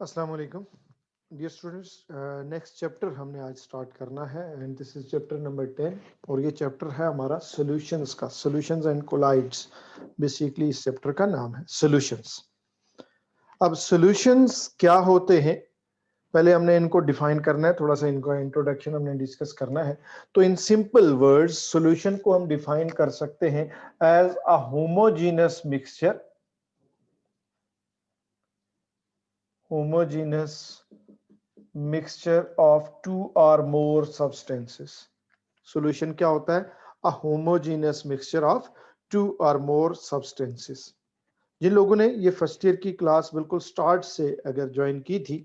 अस्सलाम वालेकुम dear students. Next chapter हमने आज स्टार्ट करना है and this is chapter number 10 और ये चैप्टर है हमारा सॉल्यूशंस का। सॉल्यूशंस एंड कोलाइड्स बेसिकली इस चैप्टर का नाम है सॉल्यूशंस। अब सॉल्यूशंस क्या होते हैं पहले हमने इनको डिफाइन करना है, थोड़ा सा इनका इंट्रोडक्शन हमने डिस्कस करना है। तो इन सिंपल वर्ड्स सॉल्यूशन को हम डिफाइन कर सकते हैं as a homogeneous mixture, homogeneous mixture of two or more substances. Solution क्या होता है? A homogeneous mixture of two or more substances. जिन लोगों ने ये फर्स्ट ईयर की क्लास बिल्कुल स्टार्ट से अगर ज्वाइन की थी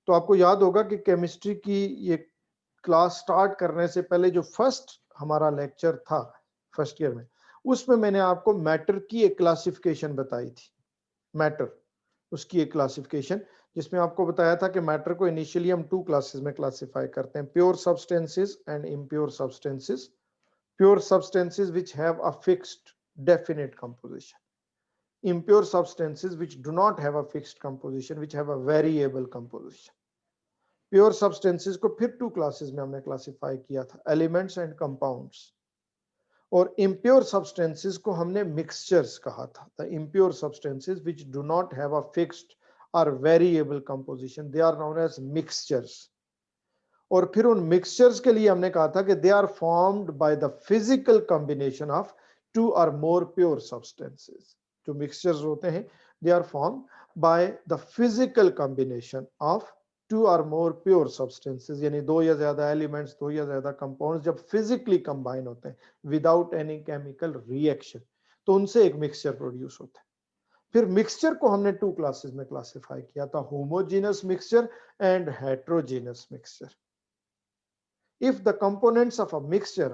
तो आपको याद होगा कि केमिस्ट्री की ये क्लास स्टार्ट करने से पहले जो फर्स्ट हमारा लेक्चर था फर्स्ट ईयर में, उसमें मैंने आपको मैटर की एक क्लासिफिकेशन बताई थी। मैटर, उसकी एक क्लासिफिकेशन जिसमें आपको बताया था कि मैटर को इनिशियली हम टू क्लासेस में क्लासिफाई करते हैं, pure substances and impure substances. Pure substances which have a fixed definite composition, impure substances which do not have a fixed composition, which have a variable composition. Pure substances को फिर two classes में हमने classify किया था, elements and compounds. और impure substances को हमने mixtures कहा था। The impure substances which do not have a fixed or variable composition, they are known as mixtures. और फिर उन मिक्सचर्स के लिए हमने कहा था कि they are formed by the physical combination of two or more pure substances. जो मिक्सचर्स होते हैं they are formed by the physical combination of two or more pure substances, यानी दो या ज्यादा एलिमेंट्स, दो या ज्यादा कंपाउंड्स जब फिजिकली कंबाइन होते हैं विदाउट एनी केमिकल रिएक्शन, तो उनसे एक मिक्सचर प्रोड्यूस होता है। फिर मिक्सचर को हमने टू क्लासेस में क्लासिफाई किया था, homogeneous mixture and heterogeneous mixture. If the components of a mixture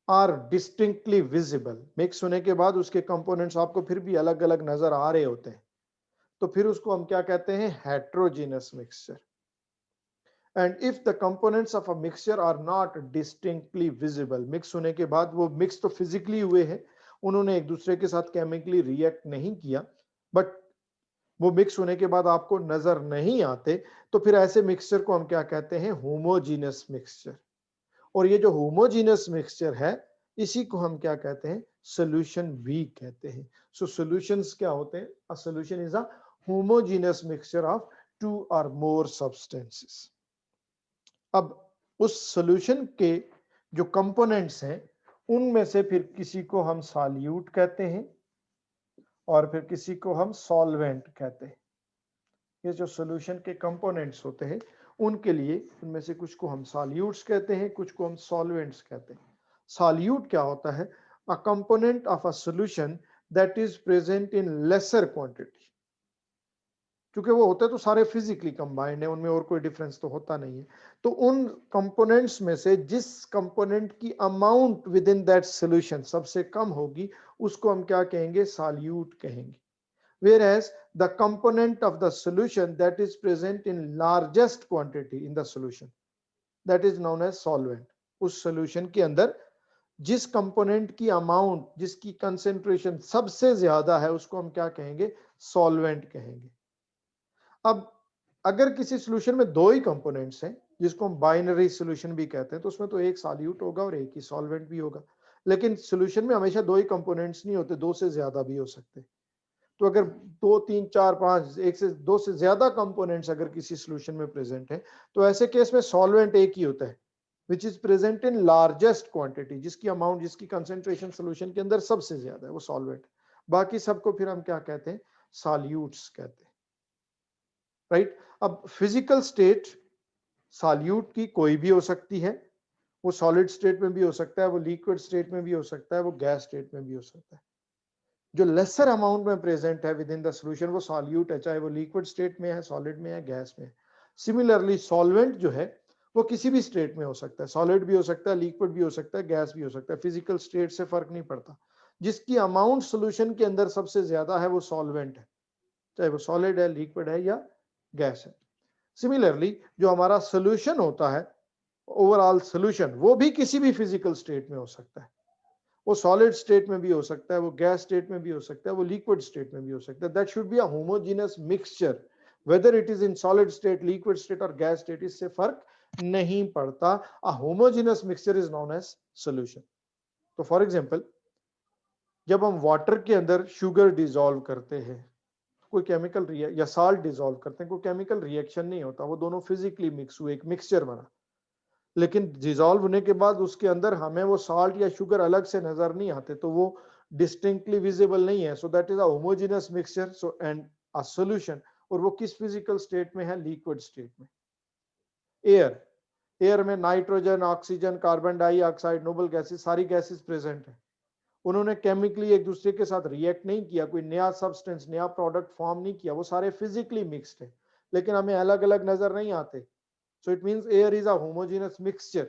are distinctly visible, mix होने के बाद उसके कंपोनेंट्स आपको फिर भी अलग अलग नजर आ रहे होते हैं, तो फिर उसको हम क्या कहते हैं? Heterogeneous mixture. And if the components of a mixture are not distinctly visible, mix होने के बाद वो मिक्स तो फिजिकली हुए हैं, उन्होंने एक दूसरे के साथ केमिकली रिएक्ट नहीं किया, बट वो मिक्स होने के बाद आपको नजर नहीं आते, तो फिर ऐसे मिक्सचर को हम क्या कहते हैं? Homogeneous mixture. और ये जो होमोजीनस मिक्सचर है इसी को हम क्या कहते हैं? सॉल्यूशन वीक कहते हैं। सो सॉल्यूशंस क्या होते हैं? A solution is a homogeneous mixture of two or more substances. अब उस सॉल्यूशन के जो कंपोनेंट्स हैं उनमें से फिर किसी को हम सॉल्यूट कहते हैं और फिर किसी को हम सॉल्वेंट कहते हैं। ये जो सॉल्यूशन के कंपोनेंट्स होते हैं उनके लिए उनमें से कुछ को हम सॉल्यूट्स कहते हैं, कुछ को हम सॉल्वेंट्स कहते हैं। सॉल्यूट क्या होता है? A component of a solution that is present in laser quantity. क्योंकि वो होते तो सारे फिजिकली कंबाइंड है, उनमें और कोई डिफरेंस तो होता नहीं है। तो उन कंपोनेंट्स में से जिस कंपोनेंट की amount with in that solution सबसे कम होगी उसको हम क्या कहेंगे? सॉल्यूट कहेंगे। Whereas the component of the solution that is present in largest quantity in the solution, that is known as solvent. उस solution के अंदर जिस कंपोनेंट की अमाउंट, जिसकी कंसेंट्रेशन सबसे ज्यादा है उसको हम क्या कहेंगे? सॉल्वेंट कहेंगे। अब अगर किसी सॉल्यूशन में दो ही कंपोनेंट्स हैं जिसको हम बाइनरी सॉल्यूशन भी कहते हैं, तो उसमें तो एक सॉल्यूट होगा और एक ही सॉल्वेंट भी होगा। लेकिन सॉल्यूशन में हमेशा दो ही कंपोनेंट्स नहीं होते, दो से ज्यादा भी हो सकते। तो अगर दो तीन चार पांच, एक से दो से ज्यादा कंपोनेंट्स अगर किसी सॉल्यूशन में प्रेजेंट है तो ऐसे केस में सॉल्वेंट एक ही होता है which is present in largest quantity, जिसकी अमाउंट, जिसकी कंसेंट्रेशन सॉल्यूशन के अंदर सबसे ज्यादा है, वो सॉल्वेंट। बाकी सबको फिर हम क्या कहते हैं? सॉल्यूट्स कहते हैं। राइट। अब फिजिकल स्टेट सॉल्यूट की कोई भी हो सकती है, वो सॉलिड स्टेट में भी हो सकता है, वो लिक्विड स्टेट में भी हो सकता है, वो गैस स्टेट में भी हो सकता है। जो लेसर अमाउंट में प्रेजेंट है विद इन द सॉल्यूशन वो सॉल्यूट है, चाहे वो लिक्विड स्टेट में है, सॉलिड में है, गैस में है। सिमिलरली सॉल्वेंट जो है वो किसी भी स्टेट में हो सकता है, सॉलिड भी हो सकता है, लिक्विड भी हो सकता है, गैस भी हो सकता है, फिजिकल स्टेट से फर्क नहीं पड़ता। जिसकी अमाउंट सॉल्यूशन के अंदर सबसे ज्यादा है वो सॉल्वेंट है, चाहे वो सॉलिड है, लिक्विड है या गैस है। सिमिलरली जो हमारा सॉल्यूशन होता है, ओवरऑल सॉल्यूशन, वो भी किसी भी फिजिकल स्टेट में हो सकता है। वो सॉलिड स्टेट में भी हो सकता है, वो गैस स्टेट में भी हो सकता है, वो लिक्विड स्टेट में भी हो सकता है। That should be a homogeneous mixture whether it is in solid state, liquid state और गैस स्टेट, इससे फर्क नहीं पड़ता। A homogeneous mixture is known as solution. तो फॉर एग्जांपल, जब हम वाटर के अंदर शुगर डिसॉल्व करते हैं, कोई केमिकल या साल्ट डिसॉल्व करते हैं, कोई केमिकल रिएक्शन नहीं होता, वो दोनों फिजिकली मिक्स हुए, एक मिक्सचर बना। लेकिन डिसॉल्व होने के बाद उसके अंदर हमें वो साल्ट या शुगर अलग से नजर नहीं आते, तो वो डिस्टिंक्टली विजिबल नहीं है। So that is a homogeneous mixture. So and a solution, और वो किस फिजिकल स्टेट में है? लिक्विड स्टेट में। एयर, एयर में nitrogen, oxygen, carbon dioxide, noble gases, सारी गैसेस प्रेजेंट है। उन्होंने केमिकली एक दूसरे के साथ रिएक्ट नहीं किया, कोई नया सब्सटेंस, नया प्रोडक्ट फॉर्म नहीं किया, वो सारे फिजिकली मिक्स्ड है, लेकिन हमें अलग अलग नजर नहीं आते। So it means air is a homogeneous mixture,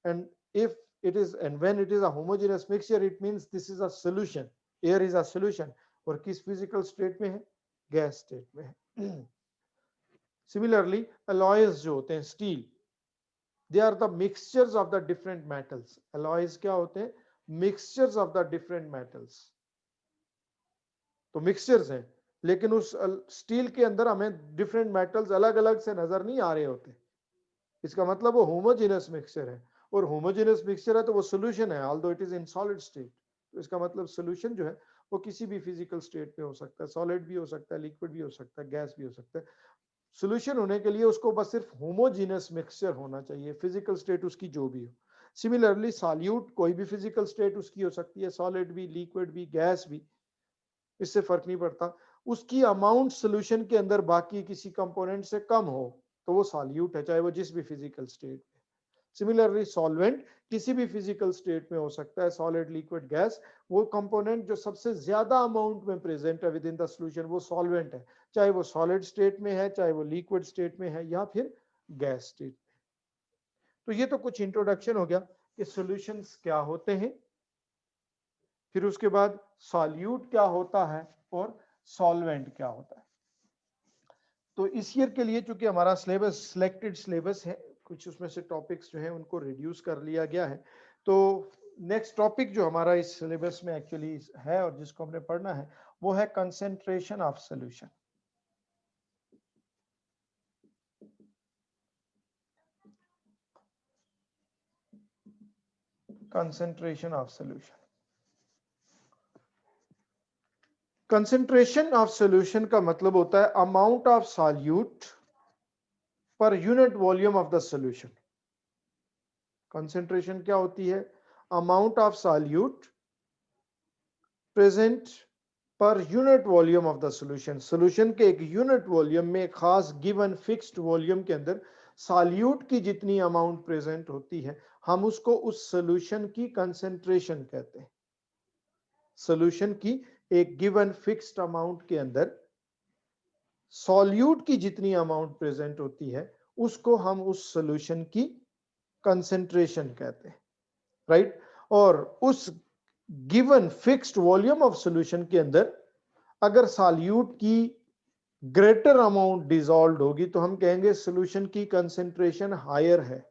and if it is, and when it is a homogeneous mixture, it means this is a solution. Air is a solution. और किस physical state में है? Gas state में है। Similarly, alloys जो होते हैं, steel, they are the mixtures of the different metals. Alloys क्या होते हैं? Mixtures of the different metals. तो mixtures हैं, लेकिन उस स्टील के अंदर हमें डिफरेंट मेटल्स अलग अलग से नजर नहीं आ रहे होते। इसका मतलब वो होमोजेनस मिक्सचर है, और होमोजेनस मिक्सचर है तो वो सॉल्यूशन है, although it is in solid state. तो इसका मतलब सॉल्यूशन जो है वो किसी भी फिजिकल स्टेट में हो सकता है, सॉलिड भी हो सकता है, लिक्विड भी हो सकता है, गैस भी हो सकता है। सॉल्यूशन होने के लिए उसको बस सिर्फ होमोजेनस मिक्सचर होना चाहिए, फिजिकल स्टेट उसकी जो भी हो। सिमिलरली सॉल्यूट, कोई भी फिजिकल स्टेट उसकी हो सकती है, सॉलिड भी, लिक्विड भी, गैस भी, इससे फर्क नहीं पड़ता। उसकी अमाउंट सॉल्यूशन के अंदर बाकी किसी कंपोनेंट से कम हो तो वो सॉल्यूट है, चाहे वो जिस भी फिजिकल स्टेट में। सिमिलरली सॉल्वेंट किसी भी फिजिकल स्टेट में हो सकता है, सॉलिड, लिक्विड, गैस। वो कंपोनेंट जो सबसे ज्यादा अमाउंट में प्रेजेंट है विद इन द सॉल्यूशन, वो सॉल्वेंट है, चाहे वो सॉलिड स्टेट में है, चाहे वो लिक्विड स्टेट में है, या फिर गैस स्टेट में। तो ये तो कुछ इंट्रोडक्शन हो गया कि सॉल्यूशंस क्या होते हैं, फिर उसके बाद सॉल्यूट क्या होता है और सॉल्वेंट क्या होता है। तो इस ईयर के लिए चूंकि हमारा सिलेबस सिलेक्टेड सिलेबस है, कुछ उसमें से टॉपिक्स जो है उनको रिड्यूस कर लिया गया है। तो नेक्स्ट टॉपिक जो हमारा इस सिलेबस में एक्चुअली है और जिसको हमने पढ़ना है, वो है concentration of solution. Concentration of solution. Concentration of solution का मतलब होता है amount of solute per unit volume of the solution. Concentration क्या होती है? Amount of solute present per unit volume of the solution. Solution के एक यूनिट वॉल्यूम में, खास गिवन फिक्स्ड वॉल्यूम के अंदर सॉल्यूट की जितनी अमाउंट प्रेजेंट होती है, हम उसको उस सॉल्यूशन की कंसेंट्रेशन कहते हैं। सॉल्यूशन की एक गिवन फिक्स्ड अमाउंट के अंदर सॉल्यूट की जितनी अमाउंट प्रेजेंट होती है, उसको हम उस सॉल्यूशन की कंसेंट्रेशन कहते हैं, राइट। और उस given fixed volume of solution के अंदर अगर सॉल्यूट की ग्रेटर अमाउंट डिसॉल्व होगी तो हम कहेंगे सॉल्यूशन की कंसेंट्रेशन हायर है।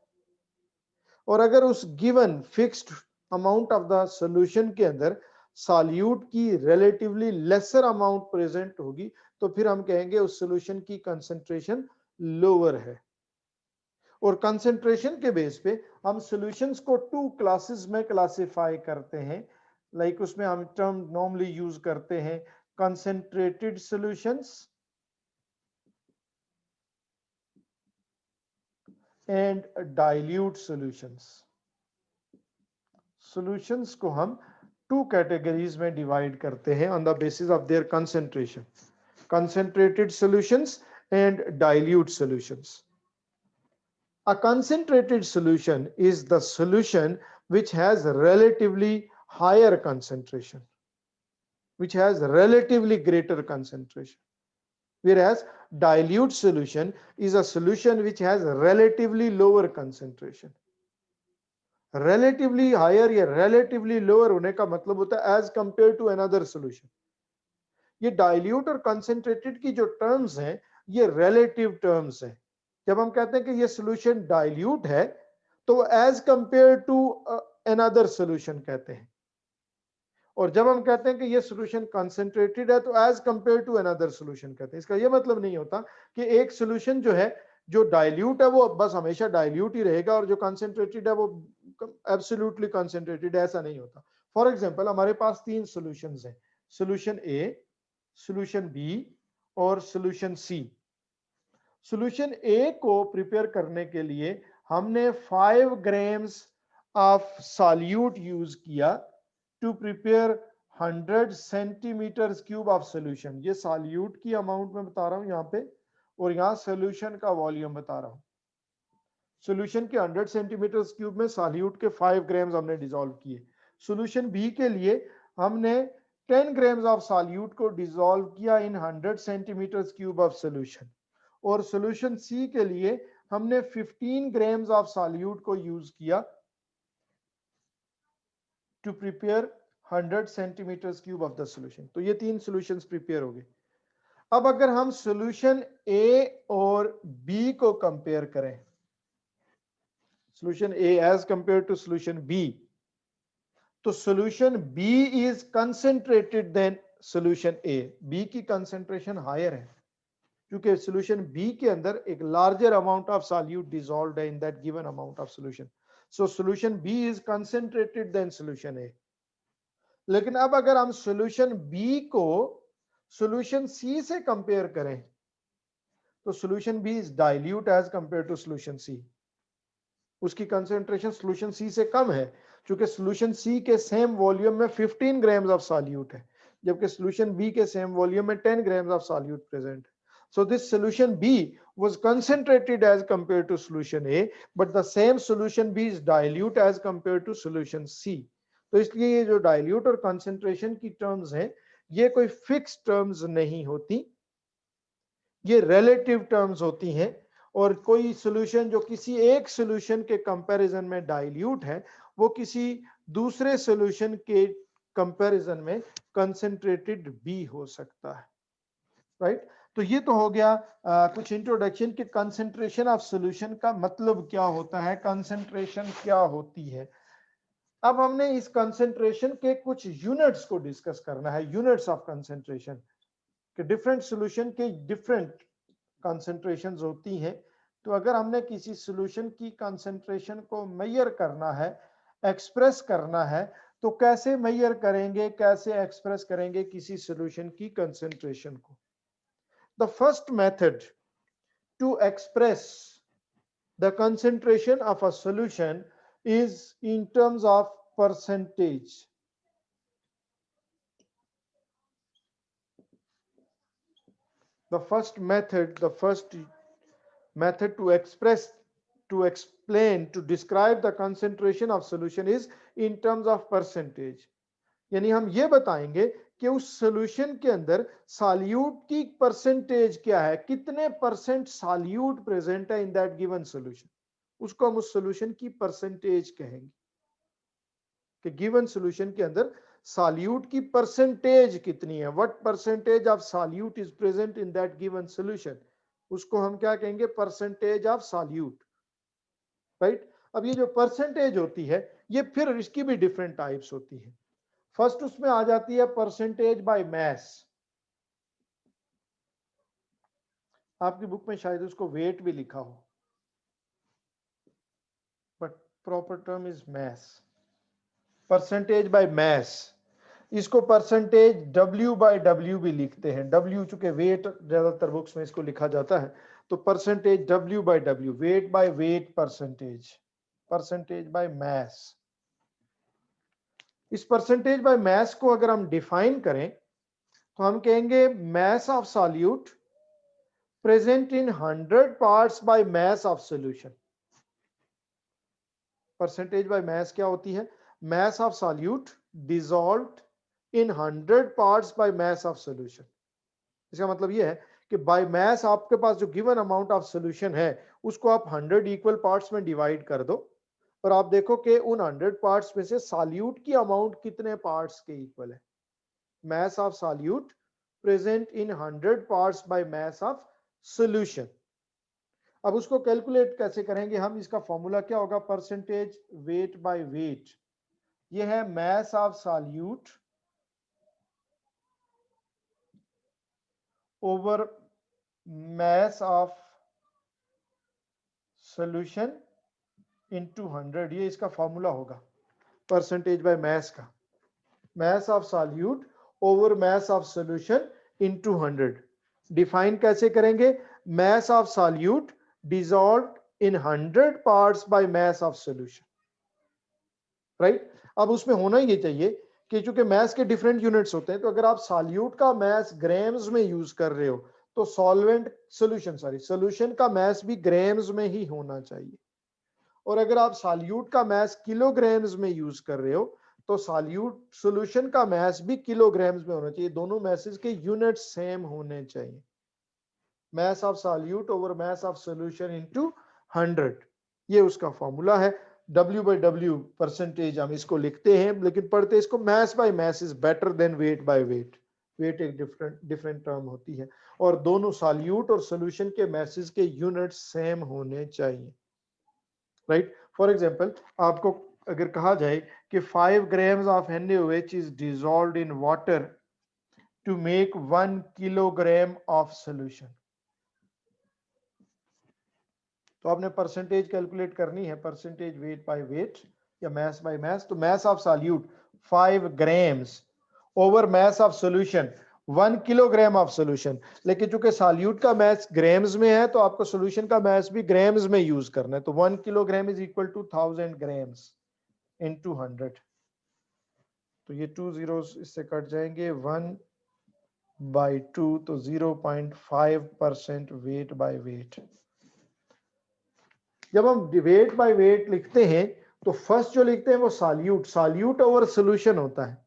और अगर उस given fixed amount of the solution के अंदर सॉल्यूट की रिलेटिवली लेसर अमाउंट प्रेजेंट होगी तो फिर हम कहेंगे उस सॉल्यूशन की कंसेंट्रेशन लोअर है। और कंसेंट्रेशन के बेस पे हम सॉल्यूशंस को टू क्लासेस में क्लासिफाई करते हैं। लाइक उसमें हम टर्म नॉर्मली यूज करते हैं concentrated solutions and dilute solutions. Solutions को हम टू कैटेगरीज में डिवाइड करते हैं on the basis of their concentration, concentrated solutions and dilute solutions. A concentrated solution is the solution which has relatively higher concentration, which has relatively greater concentration, whereas dilute solution is a solution which has relatively lower concentration. relatively higher या relatively lower होने का मतलब होता है as compared to another solution. ये dilute और concentrated की जो टर्म्स हैं ये रिलेटिव टर्म्स हैं। जब हम कहते हैं कि ये सॉल्यूशन डाइल्यूट है तो as compare to another solution कहते हैं, और जब हम कहते हैं कि ये सॉल्यूशन कंसंट्रेटेड है तो as compare to another solution कहते हैं। इसका ये मतलब नहीं होता कि एक सॉल्यूशन जो है, जो डाइल्यूट है वो बस हमेशा डाइल्यूट ही रहेगा और जो कंसंट्रेटेड है वो एब्सोल्युटली कंसंट्रेटेड, ऐसा नहीं होता। फॉर एग्जांपल हमारे पास तीन सॉल्यूशंस हैं, सॉल्यूशन ए, सॉल्यूशन बी और सॉल्यूशन सी। सॉल्यूशन ए को प्रिपेयर करने के लिए हमने 5 ग्राम्स ऑफ सॉल्यूट यूज किया to prepare 100 centimetre cube of solution. ये सॉल्यूट की अमाउंट में बता रहा हूं यहाँ पे, और यहाँ सॉल्यूशन का वॉल्यूम बता रहा हूं। सॉल्यूशन के 100 सेंटीमीटर क्यूब में सॉल्यूट के 5 ग्राम्स हमने डिसॉल्व किए। सॉल्यूशन बी के लिए हमने 10 ग्राम्स ऑफ सॉल्यूट को डिसॉल्व किया in 100 centimetre cube of solution. और सॉल्यूशन सी के लिए हमने 15 ग्राम्स ऑफ सॉल्यूट को यूज किया to prepare 100 centimetre cube of the solution. तो ये तीन सॉल्यूशंस प्रिपेयर हो गए। अब अगर हम सॉल्यूशन ए और बी को कंपेयर करें, solution A as compared to solution B, तो solution B is concentrated than solution A. B की concentration higher है क्योंकि solution B के अंदर एक larger amount of solute dissolved है in that given amount of solution. So solution B is concentrated than solution A. लेकिन अब अगर हम solution B को solution C से compare करें तो solution B is dilute as compared to solution C. उसकी कंसेंट्रेशन सॉल्यूशन सी से कम है क्योंकि सॉल्यूशन सी के सेम वॉल्यूम में 15 ग्राम्स ऑफ सॉल्यूट है, जबकि सॉल्यूशन बी के सेम वॉल्यूम में 10 ग्राम्स ऑफ सॉल्यूट प्रेजेंट है। So this solution B was concentrated as compared to solution A, but the same solution B is dilute as compared to solution C. तो इसलिए ये जो dilute और concentration की terms हैं, ये कोई fixed terms नहीं होती, ये relative terms होती हैं। और कोई सॉल्यूशन जो किसी एक सॉल्यूशन के कंपैरिजन में डाइल्यूट है, वो किसी दूसरे सॉल्यूशन के कंपैरिजन में कंसंट्रेटेड भी हो सकता है, राइट। तो ये तो हो गया कुछ इंट्रोडक्शन के कंसंट्रेशन ऑफ सॉल्यूशन का मतलब क्या होता है, कंसंट्रेशन क्या होती है। अब हमने इस कंसंट्रेशन के कुछ यूनिट्स को डिस्कस करना है, यूनिट्स ऑफ कंसंट्रेशन के डिफरेंट सॉल्यूशन के डिफरेंट कंसंट्रेशंस होती हैं। तो अगर हमने किसी सॉल्यूशन की कंसंट्रेशन को मेजर करना है, एक्सप्रेस करना है, तो कैसे मेजर करेंगे, कैसे एक्सप्रेस करेंगे किसी सॉल्यूशन की कंसंट्रेशन को। The first method to express the concentration of a solution is in terms of percentage. The first method to explain, to describe the concentration of solution is in terms of percentage. यानी हम ये बताएंगे कि उस solution के अंदर solute की percentage क्या है, कितने परसेंट सॉल्यूट प्रेजेंट है इन दैट गिवन सॉल्यूशन, उसको हम उस सॉल्यूशन की परसेंटेज कहेंगे कि गिवन सॉल्यूशन के अंदर सॉल्यूट की परसेंटेज कितनी है, what percentage of solute is present in that given solution, उसको हम क्या कहेंगे, परसेंटेज ऑफ सॉल्यूट, राइट। अब ये जो परसेंटेज होती है, ये फिर इसकी भी डिफरेंट टाइप्स होती है। फर्स्ट उसमें आ जाती है परसेंटेज बाय मास। आपकी बुक में शायद उसको वेट भी लिखा हो, but proper term is mass, percentage by मास। इसको परसेंटेज W बाय W भी लिखते हैं, W चूंकि वेट ज्यादातर बुक्स में इसको लिखा जाता है, तो percentage W by W, weight by weight percentage, percentage by mass. इस परसेंटेज बाय मास को अगर हम डिफाइन करें तो हम कहेंगे mass of solute present in 100 parts by mass of solution. Percentage by मास क्या होती है, mass of solute dissolved in 100 parts by mass of solution। इसका मतलब यह है कि बाय मास आपके पास जो गिवन अमाउंट ऑफ सॉल्यूशन है उसको आप 100 इक्वल पार्ट्स में डिवाइड कर दो और आप देखो कि उन 100 पार्ट्स में से सॉल्यूट की अमाउंट कितने पार्ट्स के इक्वल है। Mass of solute present in 100 parts by mass of solution. अब उसको कैलकुलेट कैसे करेंगे हम, इसका फॉर्मूला क्या होगा, परसेंटेज वेट बाय वेट। ये है mass of solute over mass of solution into 100, ये इसका फॉर्मूला होगा परसेंटेज बाय mass का, mass of solute over mass of solution into 100। Define कैसे करेंगे? mass of solute dissolved in 100 parts by mass of solution, right. अब उसमें होना ये चाहिए कि चूंकि मैथ के डिफरेंट यूनिट्स होते हैं, तो अगर आप सॉल्यूट का मैथ ग्राम्स में यूज कर रहे हो तो सॉल्वेंट सोल्यूशन का मैथ भी ग्राम्स में ही होना चाहिए। और अगर आप सॉल्यूट का मैथ किलोग्राम्स में यूज कर रहे हो तो सॉल्यूट सोल्यूशन का मैथ भी किलोग्राम्स में होना चाहिए। दोनों मैसेज के यूनिट सेम होने चाहिए। mass of solute over mass of solution into 100, ये उसका फॉर्मूला है। W by W परसेंटेज हम इसको लिखते हैं, लेकिन पढ़ते इसको mass by mass is better than weight by weight। Weight एक डिफरेंट टर्म होती है, और दोनों सॉल्यूट और सॉल्यूशन के मैसेज के यूनिट सेम होने चाहिए, राइट। फॉर एग्जांपल आपको अगर कहा जाए कि 5 grams of NaOH is dissolved in water to make 1 kilogram of solution, तो आपने परसेंटेज कैलकुलेट करनी है, परसेंटेज वेट बाय वेट या मैस बाय मैस। तो mass of solute 5 grams over mass of solution 1 kilogram of solution. लेकिन चूंकि solute का mess grams में है तो आपको सॉल्यूशन का मैस भी ग्राम्स में यूज करना है। तो 1 kilogram is equal to 1000 grams into 100। तो ये 2 जीरोस इससे कट जाएंगे, 1 बाय 2, तो 0.5% वेट बाय वेट। जब हम वेट बाय वेट लिखते हैं तो फर्स्ट जो लिखते हैं वो सॉल्यूट ओवर सॉल्यूशन होता है।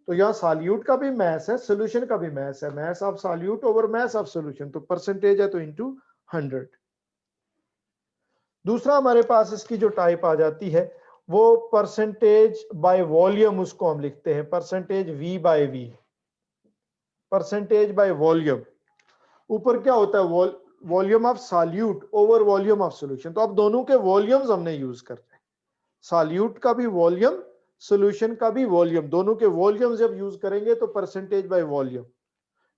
तो यहाँ सॉल्यूट का भी मैस है, सॉल्यूशन का भी मैस है, mess of solute over mass of solution, तो परसेंटेज है तो इनटू 100। दूसरा हमारे पास इसकी जो टाइप आ जाती है वो परसेंटेज बाय वॉल्यूम, उसको हम लिखते हैं percentage V by V, percentage by volume. ऊपर क्या होता है? Volume of solute over volume of solution. तो अब दोनों के वॉल्यूम्स हमने यूज करते हैं, सॉल्यूट का भी वॉल्यूम, सॉल्यूशन का भी वॉल्यूम, दोनों के वॉल्यूम जब यूज करेंगे तो परसेंटेज बाय वॉल्यूम।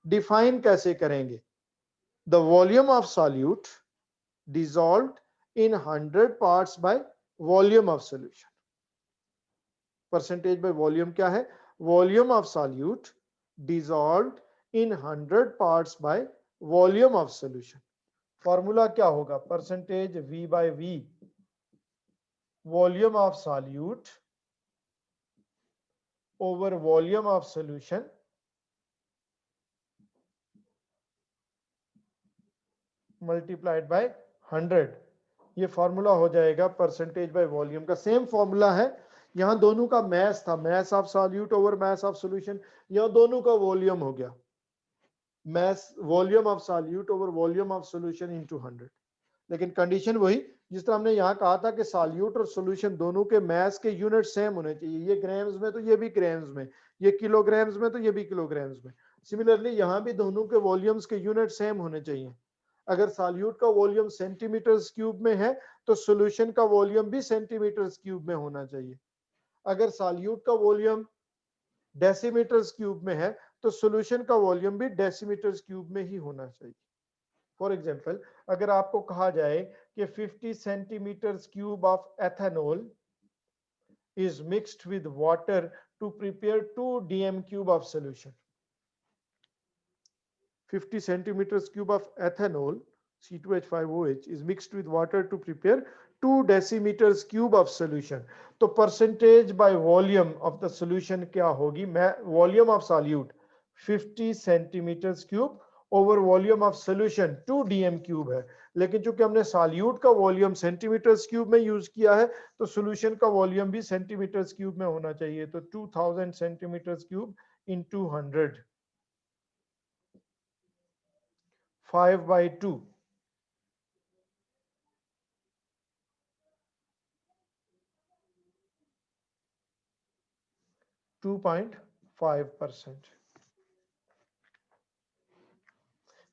डिफाइन कैसे करेंगे? The volume of solute dissolved in 100 parts by volume of solution. Percentage by volume क्या है? Volume of solute dissolved in 100 parts by volume of solution. Formula क्या होगा? Percentage V by V, volume of solute over volume of solution multiplied by 100। ये formula हो जाएगा percentage by volume का। Same formula है, यहां दोनों का मैस था, mass of solute over mass of solution, यहां दोनों का वॉल्यूम हो गया, mass volume of solute over volume of solution into 100। लेकिन कंडीशन वही जिस तरह हमने यहाँ कहा था कि सॉल्यूट और सॉल्यूशन दोनों के मैस के यूनिट सेम होने चाहिए, ये ग्राम्स में तो ये भी ग्राम्स में, ये किलोग्राम्स में तो ये भी किलोग्राम्स में। सिमिलरली यहाँ भी दोनों के वॉल्यूम्स के यूनिट सेम होने चाहिए। अगर सॉल्यूट का वॉल्यूम सेंटीमीटर क्यूब में है तो सॉल्यूशन का वॉल्यूम भी सेंटीमीटर क्यूब में होना चाहिए। अगर सॉल्यूट का वॉल्यूम डेसीमीटर क्यूब में है तो सॉल्यूशन का वॉल्यूम भी डेसीमीटर क्यूब में ही होना चाहिए। फॉर एग्जाम्पल अगर आपको कहा जाए कि 50 centimetre cube of ethanol is mixed with water to prepare 2 dm cube of solution. 50 centimeters cube of ethanol C2H5OH is mixed with water to prepare 2 decimeters cube of solution. तो percentage by volume of the solution क्या होगी? Volume of solute 50 centimeters cube over volume of solution 2 dm cube है। लेकिन चूंकि हमने solute का volume centimetre cube में use किया है तो सॉल्यूशन का वॉल्यूम भी सेंटीमीटर क्यूब में होना चाहिए। तो 2000 सेंटीमीटर क्यूब इनटू 100, 5 by 2, 2.5%।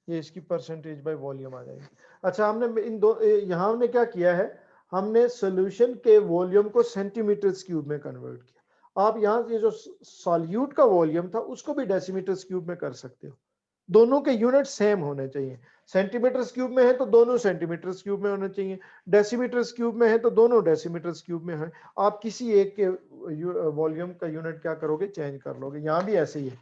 ये इसकी परसेंटेज बाय वॉल्यूम आ जाएगी। अच्छा, हमने इन दो यहाँ हमने क्या किया है, हमने सॉल्यूशन के वॉल्यूम को सेंटीमीटर क्यूब में कन्वर्ट किया। आप यहाँ ये जो सॉल्यूट का वॉल्यूम था उसको भी डेसीमीटर क्यूब में कर सकते हो। दोनों के यूनिट सेम होने चाहिए। सेंटीमीटर क्यूब में है तो दोनों सेंटीमीटर क्यूब में होने चाहिए, डेसीमीटर क्यूब में है तो दोनों डेसीमीटर क्यूब में है। आप किसी एक के वॉल्यूम का यूनिट क्या करोगे, चेंज कर लोगे। यहां भी ऐसे ही है,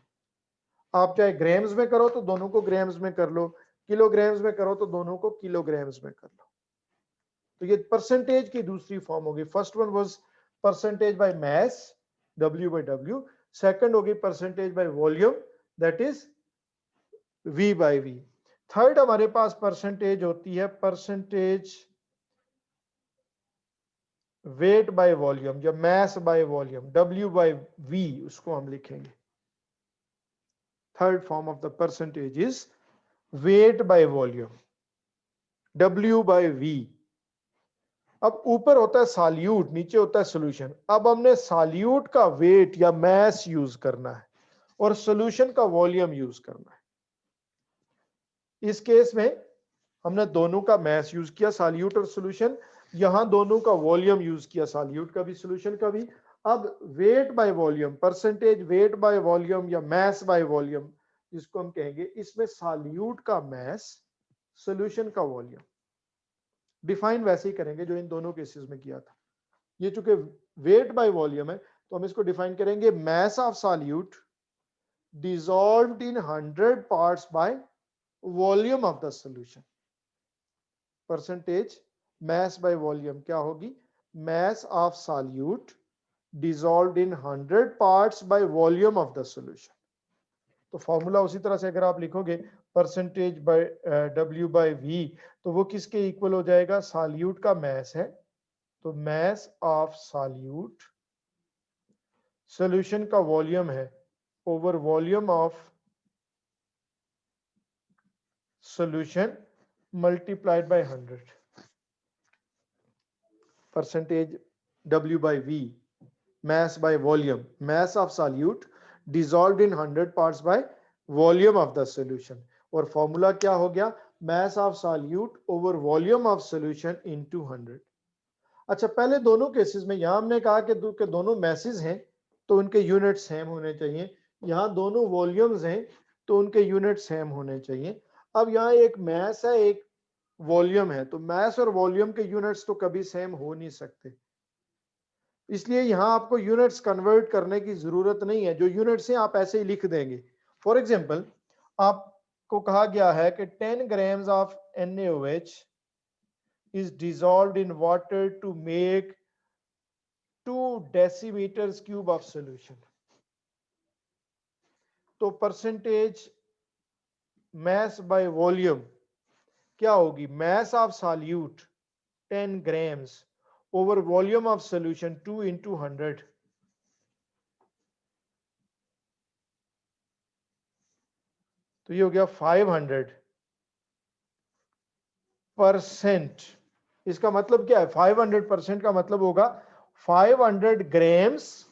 आप चाहे ग्राम्स में करो तो दोनों को ग्राम्स में कर लो, किलोग्राम्स में करो तो दोनों को किलोग्राम्स में कर लो। तो ये परसेंटेज की दूसरी फॉर्म होगी। First one was percentage by mass, W/W। Second होगी percentage by volume, that is V/V। Third हमारे पास परसेंटेज होती है परसेंटेज वेट बाय वॉल्यूम या मास बाय वॉल्यूम, W/V उसको हम लिखेंगे। Third form of the percentage is weight by volume, W/V। अब ऊपर होता है सॉल्यूट, नीचे होता है सॉल्यूशन। अब हमने सॉल्यूट का वेट या मास यूज करना है और सॉल्यूशन का वॉल्यूम यूज करना है। इस केस में हमने दोनों का मास यूज किया, सॉल्यूट और सॉल्यूशन। यहां दोनों का वॉल्यूम यूज किया, सॉल्यूट का भी सॉल्यूशन का भी। अब weight by volume, percentage weight by volume या मास बाय वॉल्यूम जिसको हम कहेंगे, इसमें सॉल्यूट का मास, सॉल्यूशन का वॉल्यूम डिफाइन वैसे ही करेंगे जो इन दोनों केसेस में किया था। ये चूंकि वेट बाय वॉल्यूम है तो हम इसको डिफाइन करेंगे mass of solute dissolved in 100 parts by volume of the solution। Percentage mass by volume क्या होगी, mass of solute dissolved in 100 parts by volume of the solution। तो फॉर्मूला उसी तरह से अगर आप लिखोगे परसेंटेज बाय W/V, तो वो किसके इक्वल हो जाएगा, सॉल्यूट का mass है तो mass of solute, सॉल्यूशन का वॉल्यूम है over volume of solution multiplied by 100। percentage W/V, mass by volume, mass of solute dissolved in 100 parts by volume of the solution। और फॉर्मूला क्या हो गया, mass of solute over volume of solution into 100। अच्छा, पहले दोनों cases में यहां हमने कहा कि दोनों मैसेज हैं तो उनके यूनिट सेम होने चाहिए, यहां दोनों वॉल्यूम्स हैं तो उनके यूनिट सेम होने चाहिए। अब यहाँ एक मैस है एक वॉल्यूम है, तो मैस और वॉल्यूम के यूनिट्स तो कभी सेम हो नहीं सकते, इसलिए यहां आपको यूनिट्स कन्वर्ट करने की जरूरत नहीं है। जो यूनिट्स हैं आप ऐसे ही लिख देंगे। फॉर एग्जांपल, आपको कहा गया है कि 10 grams of NaOH is dissolved in water to make 2 decimetres cube of solution. तो परसेंटेज mass by वॉल्यूम क्या होगी, mass of solute 10 grams over volume of solution 2 into 100। तो ये हो गया 500%। इसका मतलब क्या है, 500% का मतलब होगा 500 ग्राम्स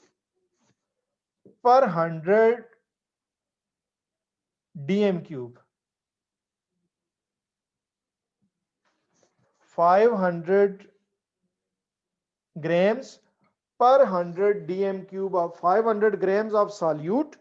पर 100 DM cube. 500 grams per 100 DM cube of 500 grams of solute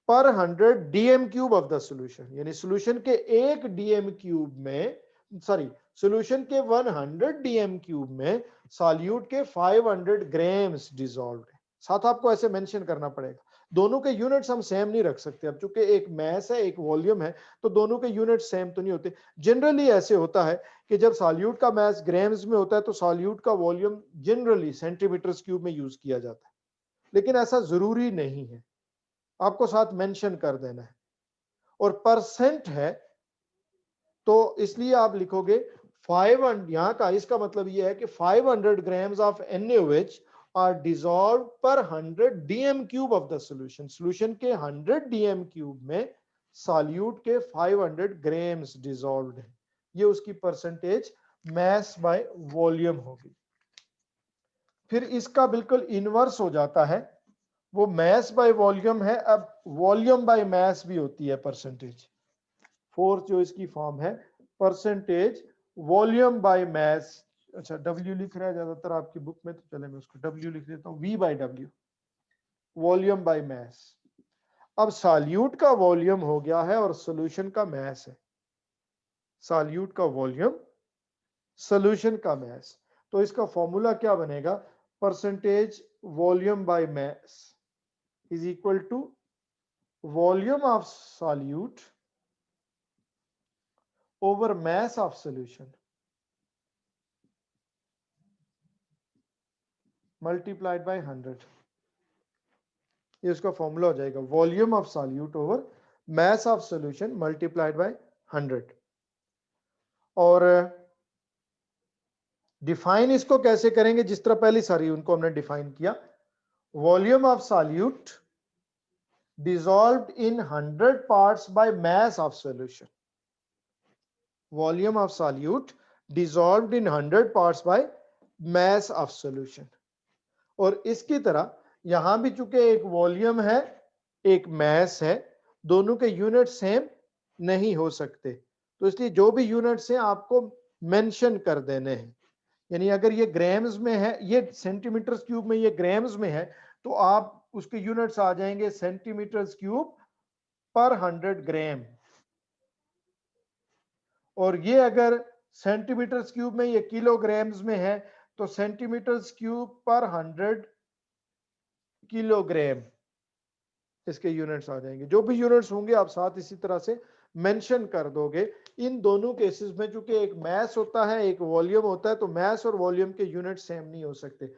पर 100 DM cube of the solution. यानी सॉल्यूशन के एक DM क्यूब में, सॉरी, सॉल्यूशन के 100 DM क्यूब में सॉल्यूट के 500 ग्राम्स डिसॉल्व है। साथ आपको ऐसे मेंशन करना पड़ेगा, दोनों के यूनिट्स हम सेम नहीं रख सकते। अब चूंकि एक मास है एक वॉल्यूम है तो दोनों के यूनिट सेम तो नहीं होते। जनरली ऐसे होता है कि जब सॉल्यूट का मास ग्राम्स में होता है तो सॉल्यूट का वॉल्यूम जनरली सेंटीमीटर क्यूब में यूज किया जाता है, लेकिन ऐसा जरूरी नहीं है, आपको साथ मेंशन कर देना है। और परसेंट है तो इसलिए आप लिखोगे 500, यहां का इसका मतलब यह है कि 500 grams of NaOH are dissolve per 100 DM cube of the solution. Solution के 100 DM क्यूब में सॉल्यूट के 500 ग्राम्स डिसॉल्व है। ये उसकी परसेंटेज मास बाय वॉल्यूम होगी। फिर इसका बिल्कुल इनवर्स हो जाता है, वो मास बाय वॉल्यूम है, अब वॉल्यूम बाय मास भी होती है परसेंटेज। फोर्थ जो इसकी फॉर्म है परसेंटेज वॉल्यूम बाय मास। अच्छा, W लिख रहा है ज्यादातर आपकी बुक में, तो चले मैं उसको W लिख देता हूँ, V/W, वॉल्यूम बाय मास। अब सॉल्यूट का वॉल्यूम हो गया है और सॉल्यूशन का मास है, सॉल्यूट का वॉल्यूम सॉल्यूशन का मास। तो इसका फॉर्मूला क्या बनेगा, percentage volume by mass is equal to volume of solute over mass of solution multiplied by 100। ये उसका फॉर्मूला हो जाएगा, volume of solute over mass of solution multiplied by 100। और डिफाइन इसको कैसे करेंगे, जिस तरह पहली सारी उनको हमने डिफाइन किया, volume of solute dissolved in 100 parts by mass of solution, volume of solute dissolved in 100 parts by mass of solution। और इसकी तरह यहां भी चूंकि एक वॉल्यूम है एक मास है, दोनों के यूनिट सेम नहीं हो सकते, तो इसलिए जो भी यूनिट्स हैं आपको मेंशन कर देने हैं। यानी अगर ये ग्राम्स में है, ये सेंटीमीटर क्यूब में, ये ग्राम्स में है, तो आप उसके यूनिट्स आ जाएंगे सेंटीमीटर क्यूब पर 100 ग्राम। और ये अगर सेंटीमीटर क्यूब में, ये किलोग्राम्स में है, तो सेंटीमीटर क्यूब पर 100 किलोग्राम इसके यूनिट्स आ जाएंगे। जो भी यूनिट्स होंगे आप साथ इसी तरह से मेंशन कर दोगे। इन दोनों केसेस में चूंकि एक मास होता है एक वॉल्यूम होता है, तो मास और वॉल्यूम के यूनिट सेम नहीं हो सकते।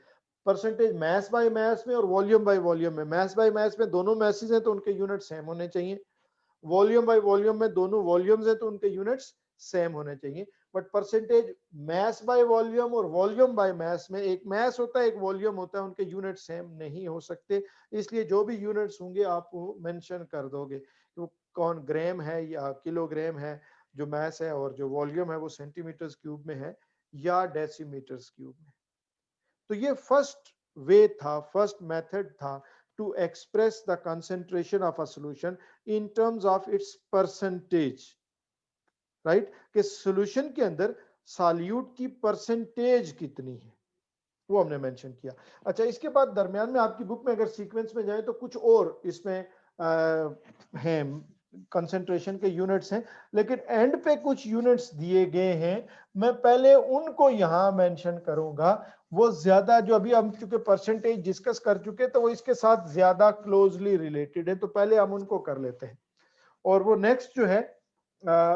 परसेंटेज मास बाय मास में और वॉल्यूम बाय वॉल्यूम में, मास बाय मास में दोनों मासेस हैं तो उनके यूनिट सेम होने चाहिए, वॉल्यूम बाय वॉल्यूम में दोनों वॉल्यूम्स हैं तो उनके यूनिट्स सेम होने चाहिए। But percentage mass by volume और वॉल्यूम बाय मास में, एक मास होता है एक वॉल्यूम होता है, उनके यूनिट सेम नहीं हो सकते। इसलिए जो भी यूनिट्स होंगे आप वो मेंशन कर दोगे, वो कौन ग्राम है या किलोग्राम है जो मास है, और जो वॉल्यूम है वो सेंटीमीटर क्यूब में है या डेसीमीटर क्यूब में। तो ये फर्स्ट वे था, फर्स्ट मेथड था to express the concentration of a solution in terms of its percentage, right? कि solution के अंदर सॉल्यूट की परसेंटेज कितनी है वो हमने मेंशन किया। अच्छा, इसके बाद दरमियान में आपकी बुक में अगर सीक्वेंस में जाए तो कुछ और इसमें हैं कंसंट्रेशन के यूनिट्स हैं, लेकिन एंड पे कुछ यूनिट्स दिए गए हैं, मैं पहले उनको यहां मेंशन करूंगा। वो ज्यादा, जो अभी हम चूंकि परसेंटेज डिस्कस कर चुके तो वो इसके साथ ज्यादा क्लोजली रिलेटेड है, तो पहले हम उनको कर लेते हैं। और वो नेक्स्ट जो है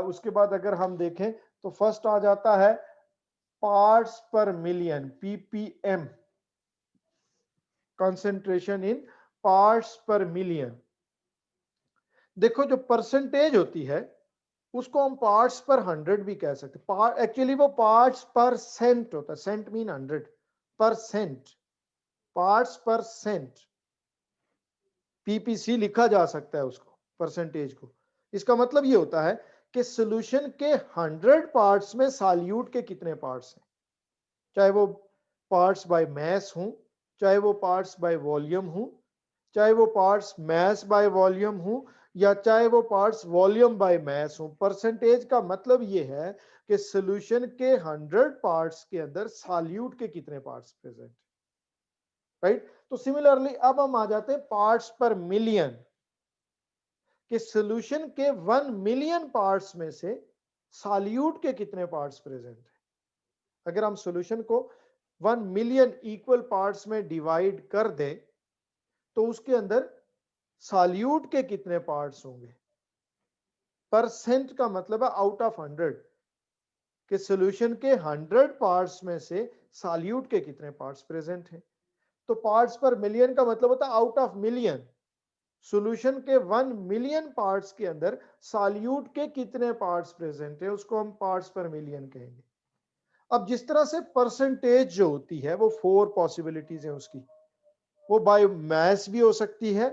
उसके बाद अगर हम देखें तो फर्स्ट आ जाता है पार्ट्स पर million, ppm, concentration in parts पर मिलियन। देखो जो परसेंटेज होती है उसको हम पार्ट्स पर 100 भी कह सकते हैं, एक्चुअली वो पार्ट्स पर सेंट होता है, सेंट मीन 100 परसेंट, पार्ट्स पर सेंट, पीपीसी लिखा जा सकता है उसको, परसेंटेज को। इसका मतलब ये होता है कि सॉल्यूशन के 100 पार्ट्स में सॉल्यूट के कितने पार्ट्स हैं, चाहे वो पार्ट्स बाय मास हो, चाहे वो पार्ट्स बाय वॉल्यूम हो, चाहे वो पार्ट्स मास बाय वॉल्यूम हो, या चाहे वो पार्ट्स वॉल्यूम बाय मास हो। परसेंटेज का मतलब ये है कि सॉल्यूशन के 100 पार्ट्स के अंदर सॉल्यूट के कितने पार्ट्स प्रेजेंट, राइट? तो सिमिलरली अब हम आ जाते हैं पार्ट्स पर मिलियन, कि सॉल्यूशन के 1 मिलियन पार्ट्स में से सॉल्यूट के कितने पार्ट्स प्रेजेंट है। अगर हम सॉल्यूशन को 1 मिलियन इक्वल पार्ट्स में डिवाइड कर दें तो उसके अंदर सॉल्यूट के कितने पार्ट्स होंगे। परसेंट का मतलब है आउट ऑफ 100, कि सॉल्यूशन के 100 पार्ट्स में से सॉल्यूट के कितने पार्ट्स प्रेजेंट हैं। तो पार्ट्स पर मिलियन का मतलब होता है आउट ऑफ मिलियन, सॉल्यूशन के 1 मिलियन पार्ट्स के अंदर सॉल्यूट के कितने पार्ट्स प्रेजेंट है, उसको हम पार्ट्स पर मिलियन कहेंगे। अब जिस तरह से परसेंटेज जो होती है वो 4 पॉसिबिलिटीज है उसकी, वो बाय मास भी हो सकती है,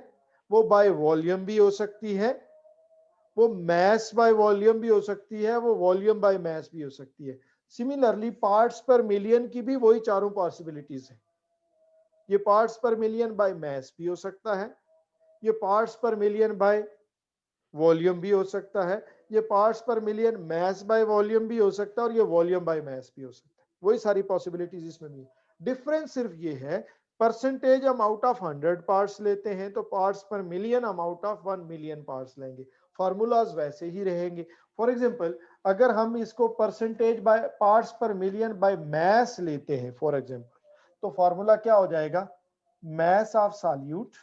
वो बाय वॉल्यूम भी हो सकती है, वो मास बाय वॉल्यूम भी हो सकती है, वो वॉल्यूम बाय मास भी हो सकती है। सिमिलरली पार्ट्स पर मिलियन की भी वही चारों पॉसिबिलिटीज है। ये पार्ट्स पर मिलियन बाय मास भी हो सकता है, ये पार्ट्स पर मिलियन बाय वॉल्यूम भी हो सकता है, ये पार्ट्स पर मिलियन मास बाय वॉल्यूम भी हो सकता है, और ये वॉल्यूम बाय मास भी हो सकता है। वही सारी पॉसिबिलिटीज इसमें भी है। डिफरेंस सिर्फ ये है परसेंटेज हम आउट ऑफ 100 पार्ट्स लेते हैं तो पार्ट्स पर मिलियन हम आउट ऑफ 1 मिलियन पार्ट्स लेंगे, फॉर्मूलाज वैसे ही रहेंगे। फॉर एग्जांपल अगर हम इसको परसेंटेज बाय पार्ट्स पर मिलियन बाय मैस लेते हैं फॉर एग्जांपल, तो फॉर्मूला क्या हो जाएगा, mess of solute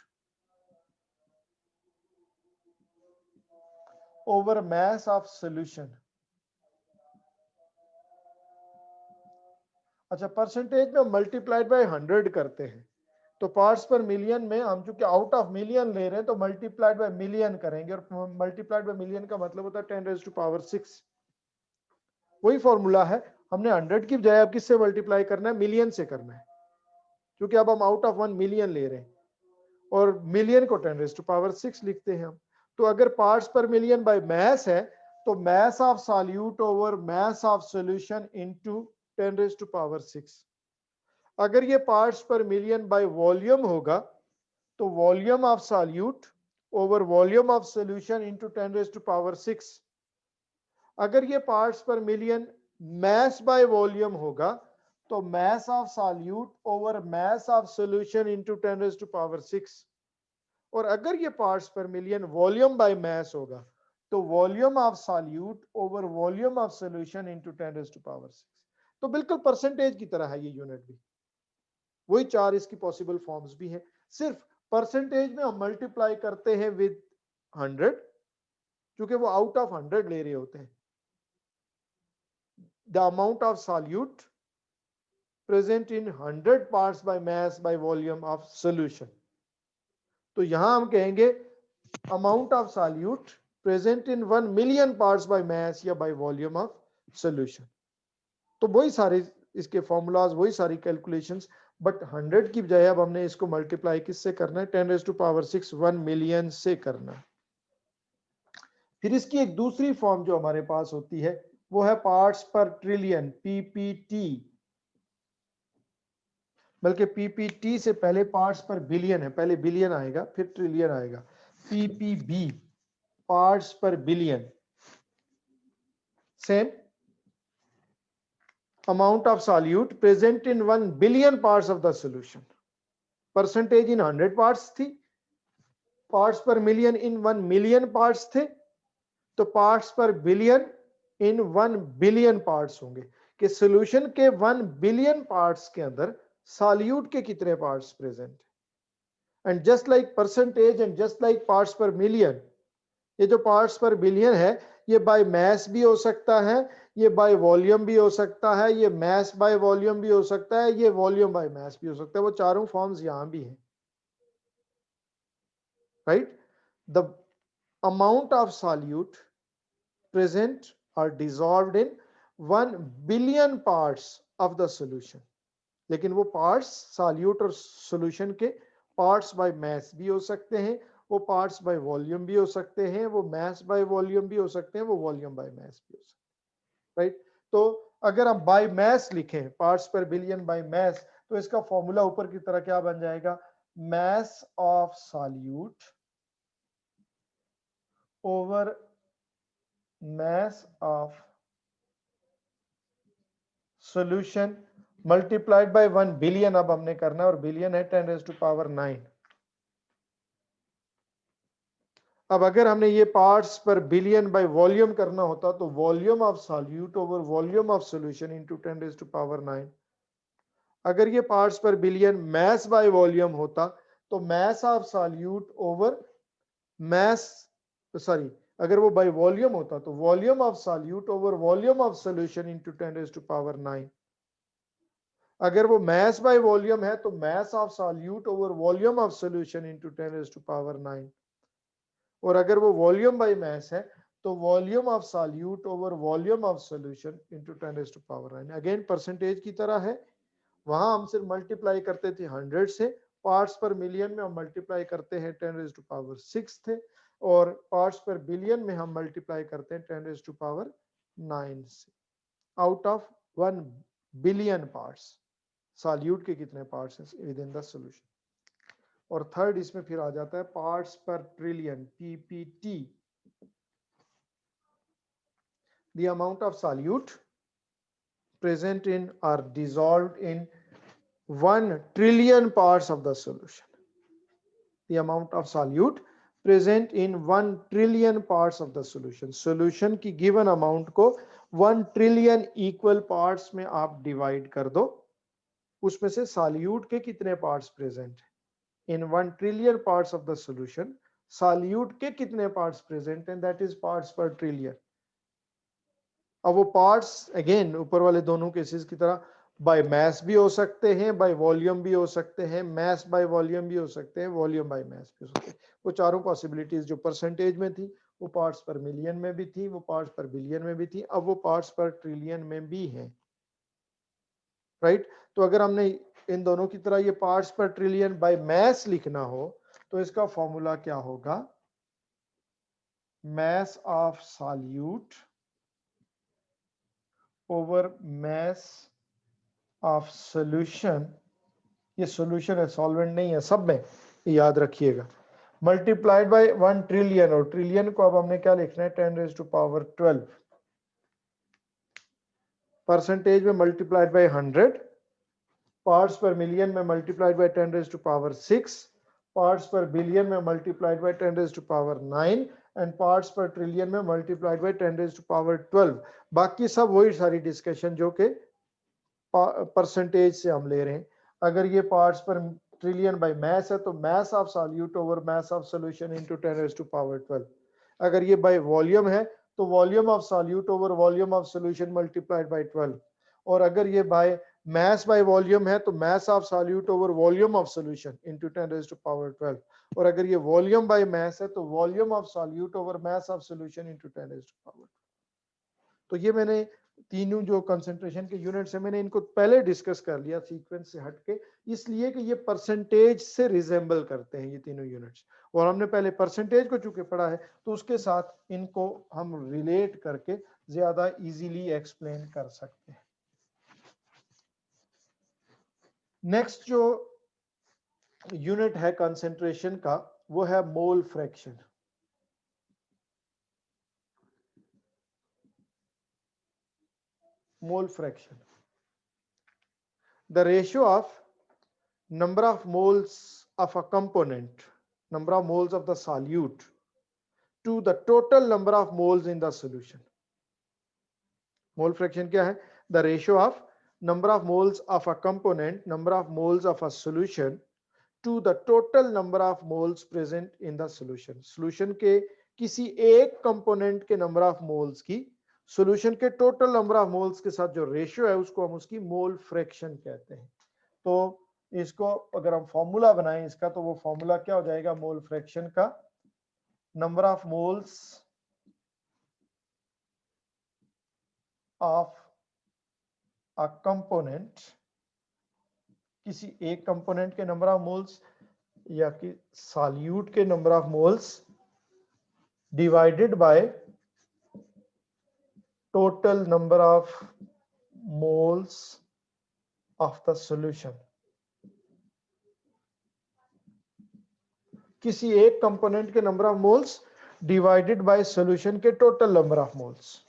over mass of solution. अच्छा, परसेंटेज में मल्टीप्लाइड बाय 100 करते हैं तो पार्ट्स पर मिलियन में हम चूंकि आउट ऑफ मिलियन ले रहे हैं तो मल्टीप्लाइड बाय मिलियन करेंगे, और मल्टीप्लाइड बाय मिलियन का मतलब होता है 10⁻⁶। वही फॉर्मूला है, हमने 100 की बजाय अब किससे मल्टीप्लाई करना है, मिलियन से करना है, क्योंकि अब हम आउट ऑफ 1 मिलियन ले रहे हैं और मिलियन को 10⁻⁶ लिखते हैं हम। तो अगर पार्ट्स पर मिलियन बाय मैस है तो mass of solute over mass of solution into 10⁻⁶। अगर ये पार्ट्स पर मिलियन बाय वॉल्यूम होगा तो volume of solute over volume of solution into 10⁻⁶। अगर ये पार्ट्स पर मिलियन मैस बाय वॉल्यूम होगा तो mass of solute over mass of solution into 10⁻⁶। और अगर ये पार्ट्स पर मिलियन वॉल्यूम बाय मैस होगा तो volume of solute over volume of solution into 10⁻⁶। तो बिल्कुल परसेंटेज की तरह है ये यूनिट भी, वही चार इसकी पॉसिबल फॉर्म्स भी हैं। सिर्फ परसेंटेज में हम मल्टीप्लाई करते हैं विद 100 क्योंकि वो आउट ऑफ 100 ले रहे होते हैं। The amount of solute present in 100 parts by mass by volume of solution. तो यहां हम कहेंगे amount of solute present in 1 million parts by mass या बाय वॉल्यूम ऑफ सॉल्यूशन। तो वही सारे इसके फॉर्मूलाज, वही सारी कैलकुलेशंस, बट 100 की बजाय अब हमने इसको मल्टीप्लाई किससे करना है, 10⁻⁶ 1 मिलियन से करना है। फिर इसकी एक दूसरी फॉर्म जो हमारे पास होती है वो है पार्ट्स पर ट्रिलियन, पीपीटी। बल्कि पीपीटी से पहले पार्ट्स पर बिलियन है, पहले बिलियन आएगा फिर ट्रिलियन आएगा। पीपीबी, पार्ट्स पर billion. Same amount of solute present in 1 billion parts of the solution. Percentage in 100 parts थी, पार्ट्स पर मिलियन इन 1 मिलियन पार्ट्स थे, तो पार्ट्स पर बिलियन इन 1 बिलियन पार्ट्स होंगे कि सॉल्यूशन के 1 बिलियन पार्ट्स के अंदर सॉल्यूट के कितने पार्ट्स प्रेजेंट है। And just like percentage and just like parts पर मिलियन, ये जो पार्ट्स पर बिलियन है ये बाय मैस भी हो सकता है, ये बाय वॉल्यूम भी हो सकता है, ये मैस बाय वॉल्यूम भी हो सकता है, ये वॉल्यूम बाय मैस भी हो सकता है। वो चारों फॉर्म्स यहां भी हैं, right. The amount of solute present और dissolved in 1 billion parts of the solution. लेकिन वो पार्ट्स सॉल्यूट और सॉल्यूशन के पार्ट्स बाय मैस भी हो सकते हैं, वो पार्ट्स बाय वॉल्यूम भी हो सकते हैं, वो मैस बाय वॉल्यूम भी हो सकते हैं, वो वॉल्यूम बाय मैस भी हो सकते हैं, राइट। तो अगर हम बाय मैस लिखें पार्ट्स पर बिलियन बाय मैस तो इसका फॉर्मूला ऊपर की तरह क्या बन जाएगा, mess of solute over mass of solution multiplied bye 1 billion. अब हमने करना है और बिलियन है 10⁻⁹। अब अगर हमने ये पार्ट्स पर बिलियन बाय वॉल्यूम करना होता तो volume of solute over volume of solution into 10⁻⁹। अगर ये पार्ट्स पर बिलियन मैस बाय वॉल्यूम होता तो mass of solute over mass, sorry, अगर वो बाय वॉल्यूम होता तो volume of solute over volume of solution into 10⁻⁹। अगर वो मैस बाय वॉल्यूम है तो mass of solute over volume of solution into 10⁻⁹। और अगर वो वॉल्यूम बाय मैस है तो volume of solute over volume of solution into 10⁻⁹। Again percentage की तरह है, वहां हम सिर्फ मल्टीप्लाई करते थे 100 से, पार्ट्स पर मिलियन में हम मल्टीप्लाई करते हैं 10⁻⁶ थे, और पार्ट्स पर बिलियन में हम मल्टीप्लाई करते हैं 10⁻⁹ से। Out of 1 billion parts solute के कितने पार्ट्स हैं विद इन द सॉल्यूशन। और थर्ड इसमें फिर आ जाता है पार्ट्स पर trillion, PPT. The amount of solute present in or dissolved in 1 trillion parts of the solution. The amount of solute present in 1 trillion parts of the solution. Solution की given amount को 1 trillion equal parts में आप divide कर दो, उसमें से solute के कितने parts present है? In 1 trillion parts of the solution, solute के कितने parts present हैं? That is parts per trillion. अब वो पार्ट्स अगेन ऊपर वाले दोनों केसेस की तरह बाय मास भी हो सकते हैं, बाय वॉल्यूम भी हो सकते हैं, मास बाय वॉल्यूम भी हो सकते हैं, वॉल्यूम बाय मास भी हो सकते हैं। वो चारों पॉसिबिलिटीज जो परसेंटेज में थी वो पार्ट्स पर मिलियन में भी थी, वो पार्ट्स पर बिलियन में भी थी, अब वो पार्ट्स पर ट्रिलियन में भी है, राइट। तो अगर हमने इन दोनों की तरह ये पार्ट्स पर ट्रिलियन बाय मास लिखना हो तो इसका फॉर्मूला क्या होगा? Mass of solute over mass of solution, ये सॉल्यूशन है, सॉल्वेंट नहीं है, सब में याद रखिएगा, मल्टीप्लाइड बाय 1 ट्रिलियन, और ट्रिलियन को अब हमने क्या लिखना है? 10⁻12। परसेंटेज में मल्टीप्लाइड बाय 100, पार्ट्स पर मिलियन में मल्टीप्लाइड बाय 10⁻6, पार्ट्स पर बिलियन में मल्टीप्लाइड बाय 10⁻9 एंड पार्ट्स पर ट्रिलियन में मल्टीप्लाइड बाय 10⁻12। बाकी सब वही सारी डिस्कशन जो कि परसेंटेज से हम ले रहे हैं। अगर ये पार्ट्स पर ट्रिलियन बाय मास है तो mass of solute over mass of solution into 10⁻12। अगर ये बाय वॉल्यूम है तो volume of solute over volume of solution multiplied bye 12। और अगर ये बाय मास बाय वॉल्यूम है तो mass of solute over volume of solution into 10⁻12। और अगर ये वॉल्यूम बाय मास है तो volume of solute over mass of solution into 10⁻12। तो ये मैंने तीनों जो कंसंट्रेशन के यूनिट्स है मैंने इनको पहले डिस्कस कर लिया सीक्वेंस से हटके, इसलिए कि ये परसेंटेज से रिजेंबल करते हैं ये तीनों यूनिट्स, और हमने पहले परसेंटेज को चूंकि पढ़ा है तो उसके साथ इनको हम रिलेट करके ज्यादा इजीली एक्सप्लेन कर सकते हैं। नेक्स्ट जो यूनिट है कंसंट्रेशन का वो है mole fraction. Mole fraction, the ratio of number of moles of a component, number of moles of the solute to the total number of moles in the solution. Mole fraction क्या है? The ratio of number of moles of a component, number of moles of a solution to the total number of moles present in the solution. Solution के किसी एक component के number of moles की solution के total number of moles के साथ जो ratio है उसको हम उसकी mole fraction कहते हैं। तो इसको अगर हम फॉर्मूला बनाएं इसका तो वो फॉर्मूला क्या हो जाएगा? मोल फ्रैक्शन का number of moles of a component, किसी एक कंपोनेंट के नंबर ऑफ मोल्स या कि सॉल्यूट के number of moles divided by total number of moles of the solution. किसी एक कंपोनेंट के number of moles divided by solution के टोटल नंबर ऑफ मोल्स,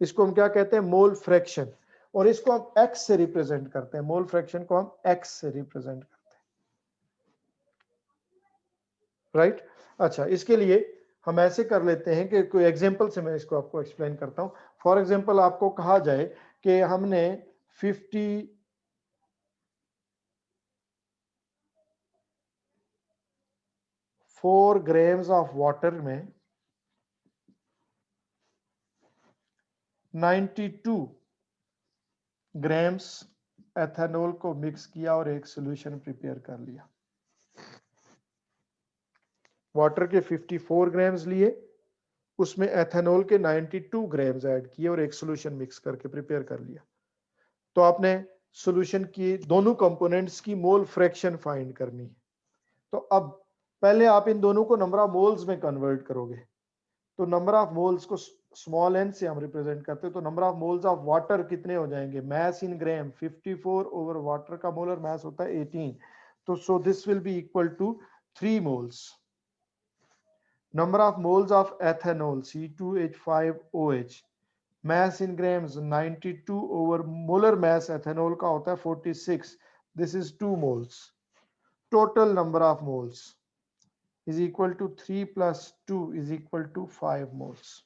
इसको हम क्या कहते हैं? Mole fraction. और इसको हम x से रिप्रेजेंट करते हैं, मोल फ्रैक्शन को हम x से रिप्रेजेंट करते हैं, राइट। अच्छा, इसके लिए हम ऐसे कर लेते हैं कि कोई एग्जांपल से मैं इसको आपको एक्सप्लेन करता हूं। फॉर एग्जांपल आपको कहा जाए कि हमने 54 ग्राम्स ऑफ वाटर में 92 ग्राम्स एथेनॉल को मिक्स किया और एक सॉल्यूशन प्रिपेयर कर लिया। वाटर के 54 ग्राम्स लिए, उसमें एथेनॉल के 92 ग्राम्स ऐड किए और एक सॉल्यूशन मिक्स करके प्रिपेयर कर लिया। तो आपने सॉल्यूशन की दोनों कंपोनेंट्स की मोल फ्रैक्शन फाइंड करनी है। तो अब पहले आप इन दोनों को नंबर ऑफ मोल्स में कन्वर्ट करोगे। तो नंबर ऑफ मोल्स को स्मॉल एन से हम रिप्रेजेंट करते हैं, तो number of moles of water कितने हो जाएंगे? Mass in gram 54 over water का मोलर मास होता है 18, तो so this will be equal to 3 moles. Number of moles of ethanol C2H5OH, mass in grams 92 over molar mass ethanol का होता है 46, this is 2 moles. Total number of moles is equal to 3 plus 2 is equal to 5 moles.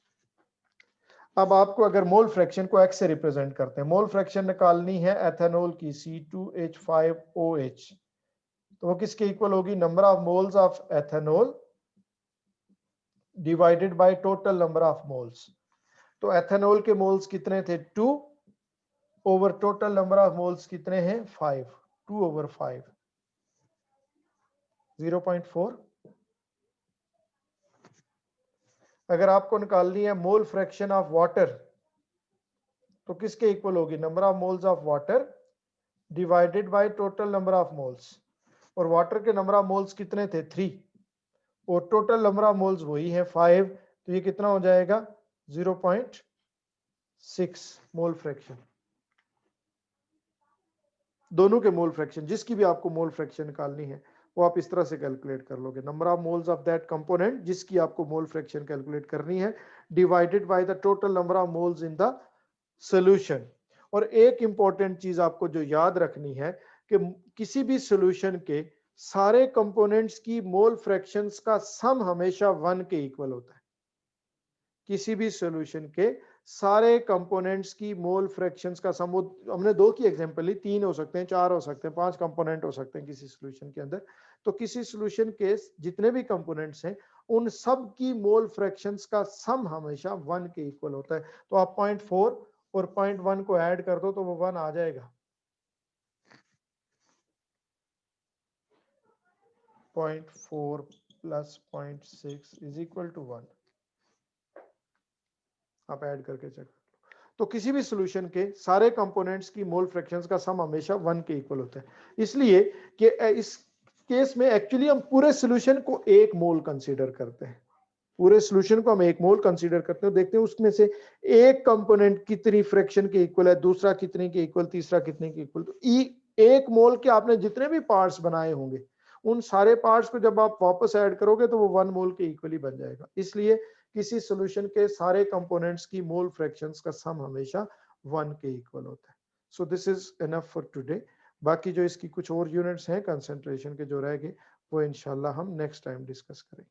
अब आपको अगर mole fraction को x से represent करते हैं, मोल फ्रैक्शन निकालनी है एथेनॉल की C2H5OH, तो वो किसके इक्वल होगी? Number of moles of ethanol divided by total number of moles. तो एथेनॉल के मोल्स कितने थे? 2 over total number of moles कितने हैं? 5, 2 ओवर 5, 0.4। अगर आपको निकालनी है मोल फ्रैक्शन ऑफ वाटर, तो किसके इक्वल होगी? Number of moles of water divided by total number of moles. और वाटर के नंबर ऑफ मोल्स कितने थे? 3, और टोटल नंबर ऑफ मोल्स वही है 5, तो ये कितना हो जाएगा? 0.6 मोल फ्रैक्शन। दोनों के मोल फ्रैक्शन, जिसकी भी आपको मोल फ्रैक्शन निकालनी है वो आप इस तरह से कैलकुलेट कर लोगे, number of moles of that component जिसकी आपको मोल फ्रैक्शन कैलकुलेट करनी है, divided by the total number of moles in the solution. और एक इंपॉर्टेंट चीज आपको जो याद रखनी है कि किसी भी सॉल्यूशन के सारे कंपोनेंट्स की मोल फ्रैक्शंस का सम हमेशा 1 के इक्वल होता है। किसी भी सॉल्यूशन के सारे कंपोनेंट्स की मोल फ्रैक्शंस का सम, हमने 2 की एग्जांपल ली, 3 हो सकते हैं, 4 हो सकते हैं, 5 कंपोनेंट हो सकते हैं किसी सॉल्यूशन के अंदर। तो किसी सॉल्यूशन के जितने भी कंपोनेंट्स हैं उन सब की मोल फ्रैक्शंस का सम हमेशा 1 के इक्वल होता है। तो आप 0.4 और 0.1 को ऐड कर दो तो वो 1 आ जाएगा। 0.4 प्लस 0.6 इज इक्वल टू 1। आप ऐड करके चेक। तो किसी भी सॉल्यूशन के सारे कंपोनेंट्स की मोल फ्रैक्शंस का सम हमेशा 1 के इक्वल होता है। इसलिए कि इस केस में एक्चुअली हम पूरे सॉल्यूशन को 1 मोल कंसीडर करते हैं। पूरे सॉल्यूशन को हम 1 मोल कंसीडर करते हैं, देखते हैं उसमें से एक कंपोनेंट कितनी फ्रैक्शन के इक्वल है, दूसरा कितने के इक्वल, तीसरा कितने के इक्वल। तो 1 मोल के आपने जितने भी पार्ट्स बनाए होंगे उन सारे पार्ट्स को जब आप वापस ऐड करोगे तो वो 1 मोल के इक्वल ही बन जाएगा। इसलिए किसी सॉल्यूशन के सारे कंपोनेंट्स की मोल फ्रैक्शंस का सम हमेशा 1 के इक्वल होता है। So this is enough for today. बाकी जो इसकी कुछ और यूनिट्स हैं कंसंट्रेशन के जो रह गए वो इंशाल्लाह हम नेक्स्ट टाइम डिस्कस करेंगे।